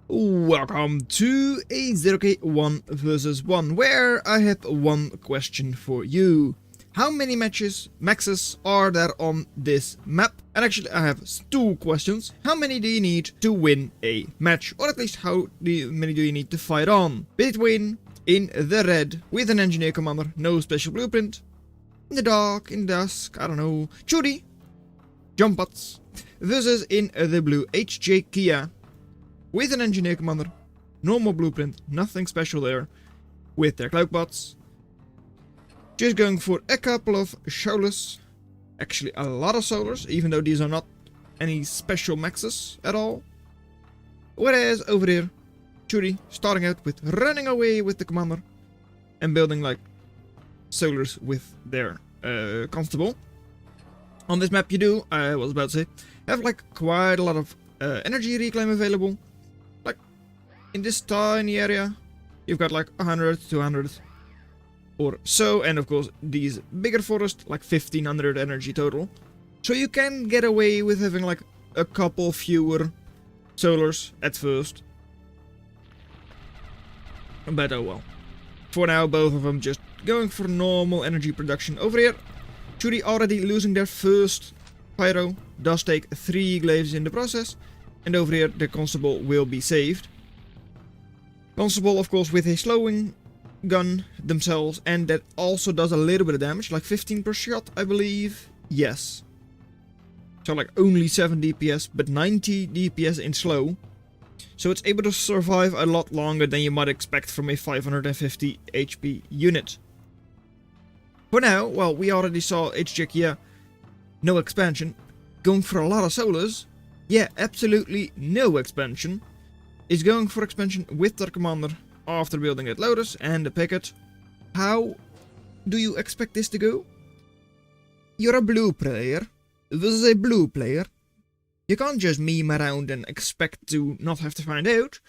Welcome to a zerok 1 versus 1, where I have one question for you. How many Mexes are there on this map? And actually I have two questions. How many do you need to win a match? Or at least how many do you need to fight on? Between in the red with an engineer commander, no special blueprint. In the dark, in dusk, I don't know, Chudy, jump bots. Versus in the blue Hjkia with an engineer commander, normal blueprint, nothing special there, with their cloak bots. Just going for a couple of solars, actually a lot of solars, even though these are not any special Mexes at all. Whereas over here, Chudy starting out with running away with the commander and building like solars with their constable. On this map you do, I was about to say, have like quite a lot of energy reclaim available. Like in this tiny area, you've got like 100, 200 or so, and of course these bigger forests, like 1500 energy total. So you can get away with having like a couple fewer solars at first. But oh well. For now, both of them just going for normal energy production. Over here, Chudy already losing their first pyro, does take 3 glaives in the process, and over here the constable will be saved. Constable of course with a slowing gun themselves, and that also does a little bit of damage, like 15 per shot I believe, yes. So like only 7 DPS, but 90 DPS in slow. So it's able to survive a lot longer than you might expect from a 550 HP unit. For now, well, we already saw Hjkia, no expansion, going for a lot of solars. Yeah, absolutely no expansion. Is going for expansion with their commander after building at Lotus and the picket. How do you expect this to go? You're a blue player. This is a blue player. You can't just meme around and expect to not have to find out.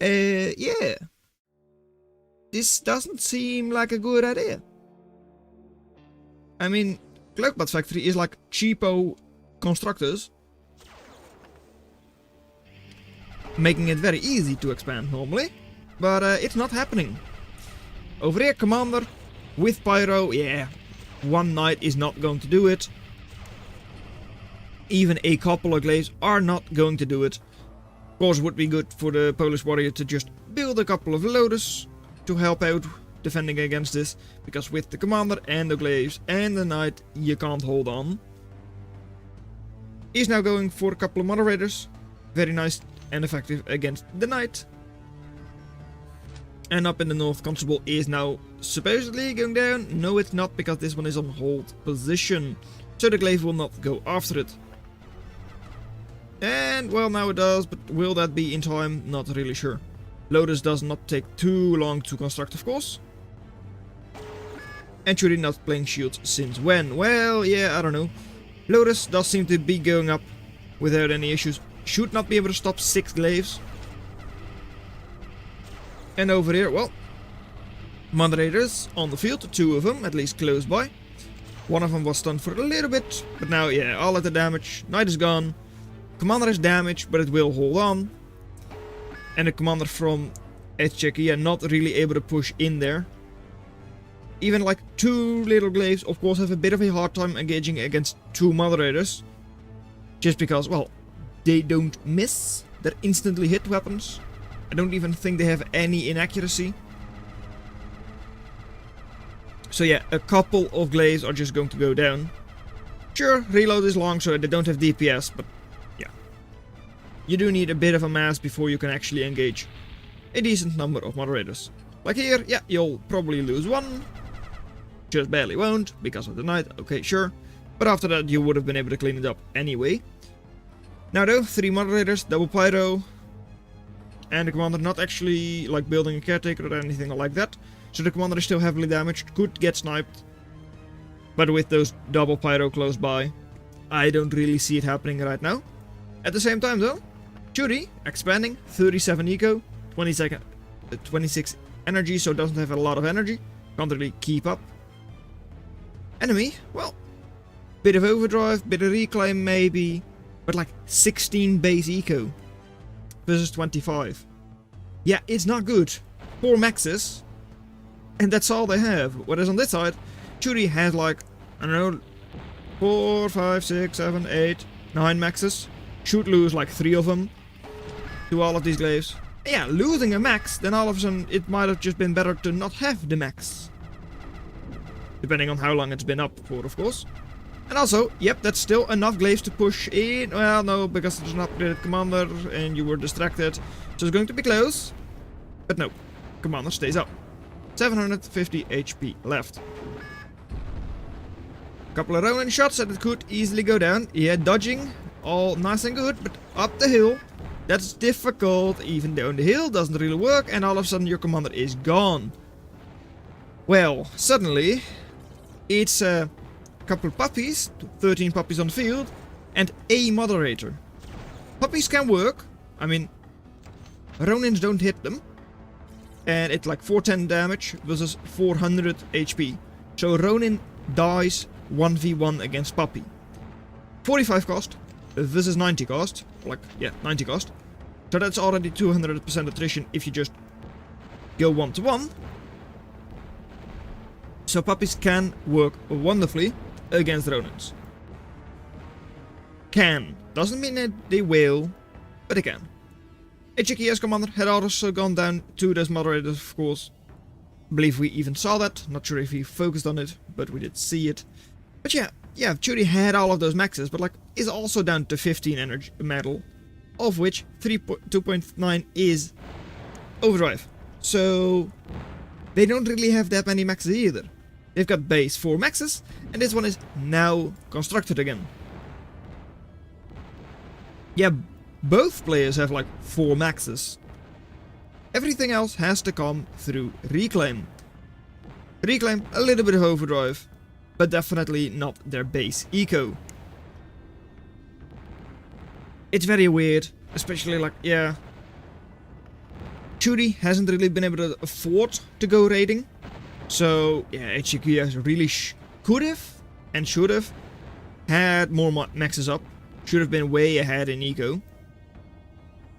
Yeah. This doesn't seem like a good idea. I mean, Cloakbot Factory is like cheapo constructors, making it very easy to expand normally, but it's not happening. Over here, commander with pyro, yeah, one knight is not going to do it. Even a couple of glaives are not going to do it. Of course, it would be good for the Polish warrior to just build a couple of lotus to help out defending against this, because with the commander and the glaives and the knight you can't hold on. He's now going for a couple of moderators, very nice and effective against the knight. And up in the north, constable is now supposedly going down. No, it's not, because this one is on hold position, so the glaive will not go after it. And well, now it does, but will that be in time? Not really sure. Lotus does not take too long to construct, of course. And Chudy not playing shields since when? Well, yeah, I don't know. Lotus does seem to be going up without any issues. Should not be able to stop 6 glaives. And over here, well, moderators on the field, 2 of them, at least close by. One of them was stunned for a little bit, but now, yeah, all of the damage. Knight is gone. Commander is damaged, but it will hold on. And the commander from Hjkia not really able to push in there. Even like 2 little glaives, of course, have a bit of a hard time engaging against 2 moderators. Just because, well, they don't miss. They're instantly hit weapons. I don't even think they have any inaccuracy. So yeah, a couple of glaives are just going to go down. Sure, reload is long, so they don't have DPS, but yeah. You do need a bit of a mass before you can actually engage a decent number of moderators. Like here, yeah, you'll probably lose 1. Just barely won't, because of the knight, okay, sure. But after that, you would have been able to clean it up anyway. Now though, 3 moderators, double pyro. And the commander not actually like building a caretaker or anything like that. So the commander is still heavily damaged, could get sniped. But with those double pyro close by, I don't really see it happening right now. At the same time though, Chudy expanding, 37 eco, 26 energy, so doesn't have a lot of energy. Can't really keep up. Enemy, well, bit of overdrive, bit of reclaim maybe, but like 16 base eco versus 25. Yeah, it's not good. 4 Mexes, and that's all they have. Whereas on this side, Chudy has like, I don't know, 4, 5, 6, 7, 8, 9 Mexes. Should lose like 3 of them to all of these glaives. Yeah, losing a max, then all of a sudden it might have just been better to not have the max. Depending on how long it's been up for, of course. And also, yep, that's still enough glaives to push in. Well, no, because there's an upgraded commander and you were distracted. So it's going to be close. But no, commander stays up. 750 HP left. Couple of Ronin shots and it could easily go down. Yeah, dodging, all nice and good, but up the hill, that's difficult. Even down the hill doesn't really work, and all of a sudden your commander is gone. Well, suddenly, it's a couple of puppies, 13 puppies on the field, and a moderator. Puppies can work, I mean, Ronins don't hit them, and it's like 410 damage versus 400 HP. So Ronin dies 1v1 against Puppy. 45 cost versus 90 cost. Like, yeah, 90 cost. So that's already 200% attrition if you just go 1-to-1. So puppies can work wonderfully against Ronins. Can. Doesn't mean that they will, but they can. Hjkia's commander had also gone down to those moderators, of course. I believe we even saw that. Not sure if he focused on it, but we did see it. But yeah, Chudy had all of those maxes, but like is also down to 15 energy metal, of which 2.9 is overdrive. So they don't really have that many maxes either. They've got base 4 maxes, and this one is now constructed again. Yeah, both players have like 4 maxes. Everything else has to come through Reclaim. Reclaim, a little bit of overdrive, but definitely not their base eco. It's very weird, especially like, yeah, Chudy hasn't really been able to afford to go raiding. So, yeah, Hjkia really could have and should have had more maxes up. Should have been way ahead in eco.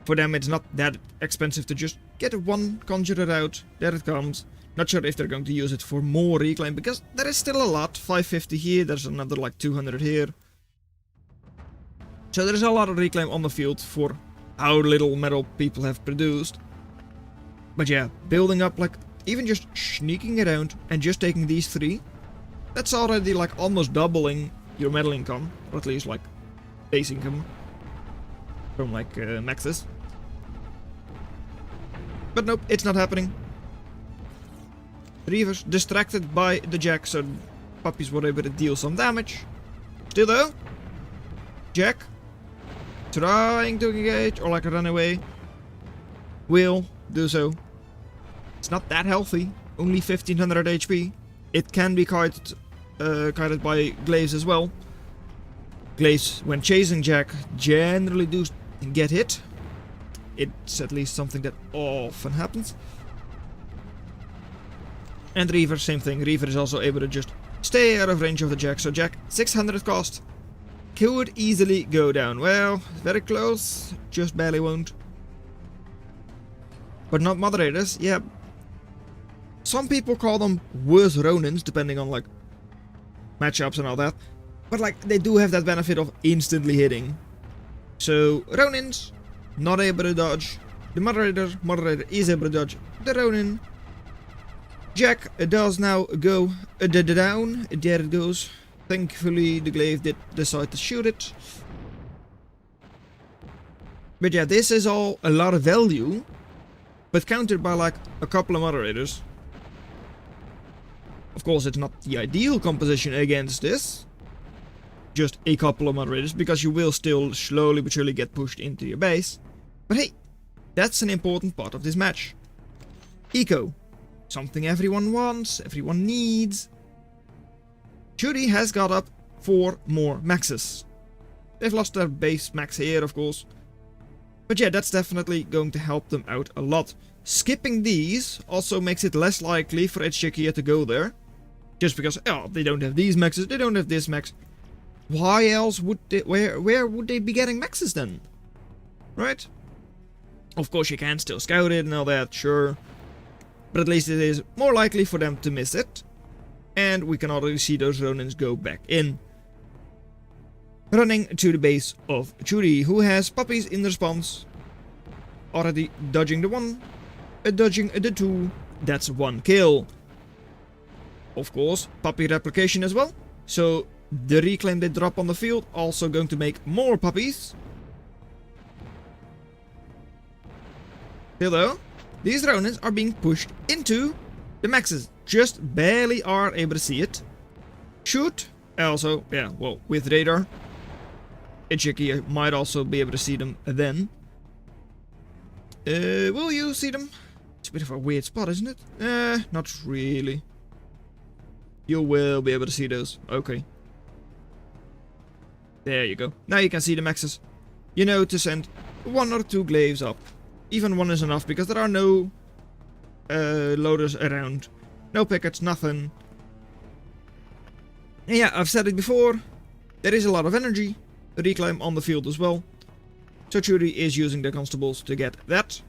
For them, it's not that expensive to just get one conjurer out. There it comes. Not sure if they're going to use it for more reclaim, because there is still a lot. 550 here, there's another like 200 here. So there's a lot of reclaim on the field for how little metal people have produced. But yeah, building up, like, even just sneaking around and just taking these 3, that's already like almost doubling your metal income, or at least like base income from like Mexes. But nope, it's not happening. Reavers distracted by the Jack, so puppies were able to deal some damage. Still though, Jack trying to engage or like run away. Will do so. It's not that healthy, only 1500 HP. It can be kited by glaives as well. Glaives, when chasing Jack, generally do get hit. It's at least something that often happens. And Reaver, same thing. Reaver is also able to just stay out of range of the Jack. So Jack, 600 cost. Could easily go down. Well, very close. Just barely won't. But not moderators. Yeah. Some people call them worse Ronins, depending on like matchups and all that. But like, they do have that benefit of instantly hitting. So, Ronins, not able to dodge. The moderator is able to dodge the Ronin. Jack does now go down. There it goes. Thankfully, the glaive did decide to shoot it. But yeah, this is all a lot of value, but countered by like a couple of moderators. Of course, it's not the ideal composition against this. Just a couple of moderators, because you will still slowly but surely get pushed into your base. But hey, that's an important part of this match. Eco. Something everyone wants, everyone needs. Chudy has got up 4 more maxes. They've lost their base max here, of course. But yeah, that's definitely going to help them out a lot. Skipping these also makes it less likely for Hjkia to go there. Just because, oh, they don't have these maxes, they don't have this max. Why else would they, where would they be getting maxes then? Right? Of course you can still scout it and all that, sure. But at least it is more likely for them to miss it. And we can already see those Ronins go back in. Running to the base of Chudy, who has puppies in response. Already dodging the one, dodging the two. That's one kill. Of course, puppy replication as well. So the reclaim they drop on the field also going to make more puppies. Still though, these Ronins are being pushed into the Mexes. Just barely are able to see it. Shoot. Also, yeah, well, with radar. Hjkia might also be able to see them then. Will you see them? It's a bit of a weird spot, isn't it? Not really. You will be able to see those. Okay. There you go. Now you can see the Mexes. You know to send 1 or 2 glaives up. Even 1 is enough because there are no loaders around. No pickets, nothing. And yeah, I've said it before. There is a lot of energy. Reclaim on the field as well. So Chudy is using the constables to get that.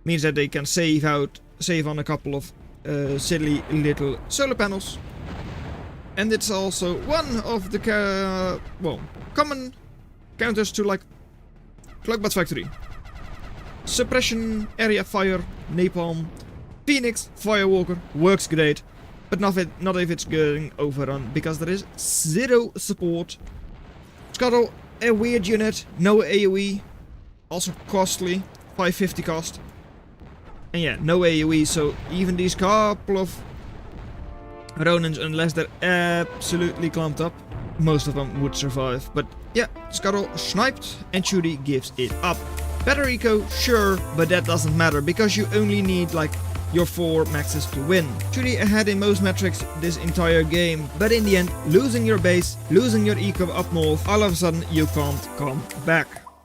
Means that they can save on a couple of silly little solar panels. And it's also one of the common counters to like Clockbot Factory. Suppression, area fire, napalm, Phoenix, Firewalker works great, but not if it's going overrun because there is 0 support. Scuttle, a weird unit, no AoE, also costly, 550 cost. And yeah, no AoE, so even these couple of Ronins, unless they're absolutely clumped up, most of them would survive. But yeah, Scuttle sniped and Chudy gives it up. Better eco, sure, but that doesn't matter because you only need like your 4 Mexes to win. Chudy ahead in most metrics this entire game, but in the end, losing your base, losing your eco up north, all of a sudden you can't come back.